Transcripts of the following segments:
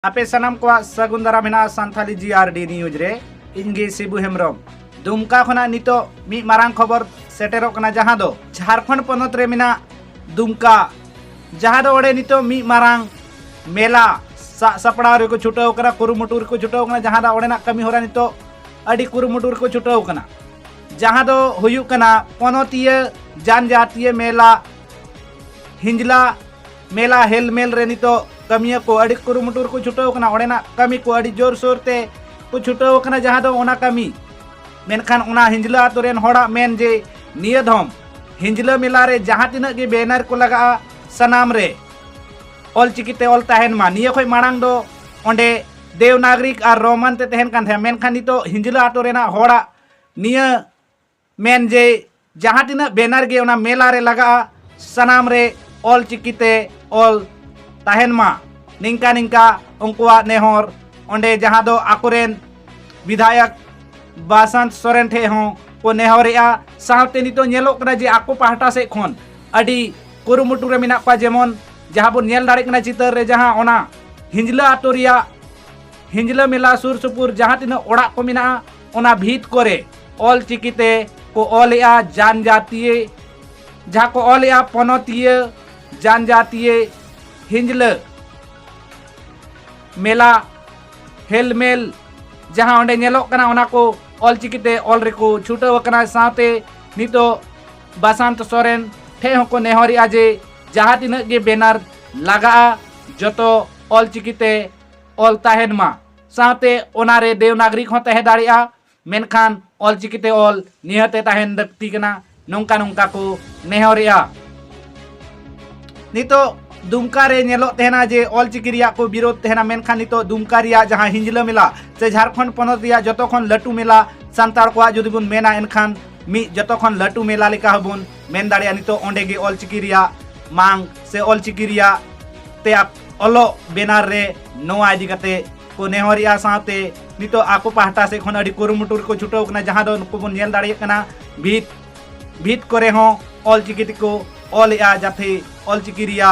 आपे सनम को सगुंदरा मेना सान्थाली जीआरडी न्यूज रे इनगे शिबू हेम्ब्रम दुमका खना नितो मी मारांग खबर सेटेरोक कना जहां दो झारखंड पनत रे मेना दुमका जहां दो ओडे नितो मी मारांग मेला सपड़ा रे को छुटाव करा कुरुमुटुर को छुटाव कना जहां दा ओडेना कमी होरा नितो अडी कुरुमुटुर को छुटाव कना जहां दो हुयु कना पनतीय जनजातीय मेला हिंजला मेला हेल मेल रे नितो कमिया को अड़ी कुरुमुटुर को छुटाव कना ओडेना कमी को अड़ी जोर सोर ते को छुटाव कना जहां दो ओना कमी मेनखान ओना हिंजला आतो रेन होड़ा मेन जे निया धम हिंजला मेला रे जहां तिना गे बैनर को लगा सनाम रे ऑल चिकिते ऑल तहन मा निया खोय मांग दो ओंडे देवनागरिक और रोमन ते तहन कान थे मेनखान नितो हिंजला आतो रेना होड़ा निया मेन जे जहां तिना बैनर गे ओना मेला रे लगा सनाम रे ऑल चिकिते ऑल तहन मा निंका निंका उनकुआ नेहर ओंडे जहां दो आकुरेन विधायक बसंत सोरेन ठे हों को नेहरिया सावते नितो नेलो कना जे आको पाहटा से खन अडी कुरुमुटु रे मिना पा जेमन जहां बो नेल दाड़े कना चितर रे जहां ओना हिंजला आतोरिया हिंजला मेला सुर सुपुर जहां तिना ओड़ा को मिना ओना भीत करे ऑल चिकिते को ऑलया जनजातीय जहां को ऑलया पनतीय जनजातीय हिंजल मेला हेलमेल जहां ओंडे नेलो कना ओना को ऑल चिकिते ऑल रेको छुटाव कना साथे नितो बसंत सोरेन ठे होको नेहरिया जे जहां तिना गे बैनर लगा जतो ऑल चिकिते ऑल तहन मा साथे ओना रे देवनागरिक हो तहे दाड़िया मेनखान ऑल चिकिते ऑल निहते तहन दक्ति कना नोंका नोंका को नेहरिया नितो दुमका रे नेलो तेना जे ऑल चिकी रिया को विरोध तेना मेनखान नितो दुमका रिया जहां हिंजला मेला से झारखंड पनत रिया जतो खन लटू मेला संताड़ को जुदी बुन मेना एनखान मी जतो खन लटू मेला लेका हबुन मेन दाड़िया नितो ओंडे गे ऑल चिकी रिया मांग से ऑल चिकी रिया ते ऑलो बेनार रे नोआ इदी कते को नेहरिया साथे नितो आको पाहटा से खन अडी कुरुमुटुर को छुटाव कना जहां दो नुको बुन नेल दाड़िया कना भीत करे हो ऑल चिकी को ऑल या जाथे ऑल चिकी रिया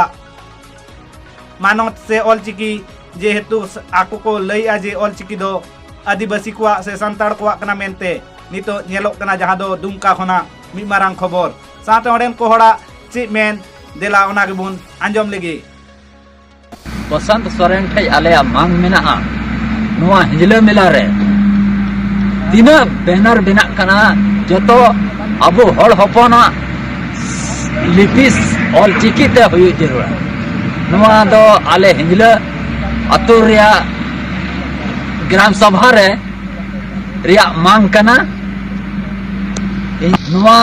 मानवत से ऑल चिकी जेहेतु आको को लैया जे ऑल चिकी दो आदिवासी को से संताड़ को कना मेनते नितो नेलो कना जहां दो दुमका खना मी मारांग खबर साथे ओडेन को होड़ा ची मेन देला ओना गेबुन आंजम लेगे बसंत सोरेन ठे आले मांग मेना नोआ हिजला मेला रे तिना बैनर बिना कना जतो अबो हड़ हपना लिपिस ऑल चिकी ते हुई जरूर नोआ दो आले हिंजला अतु रिया ग्राम सभा रे रिया मांग कना नोआ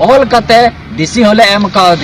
ऑल कते डीसी होले एम कावदी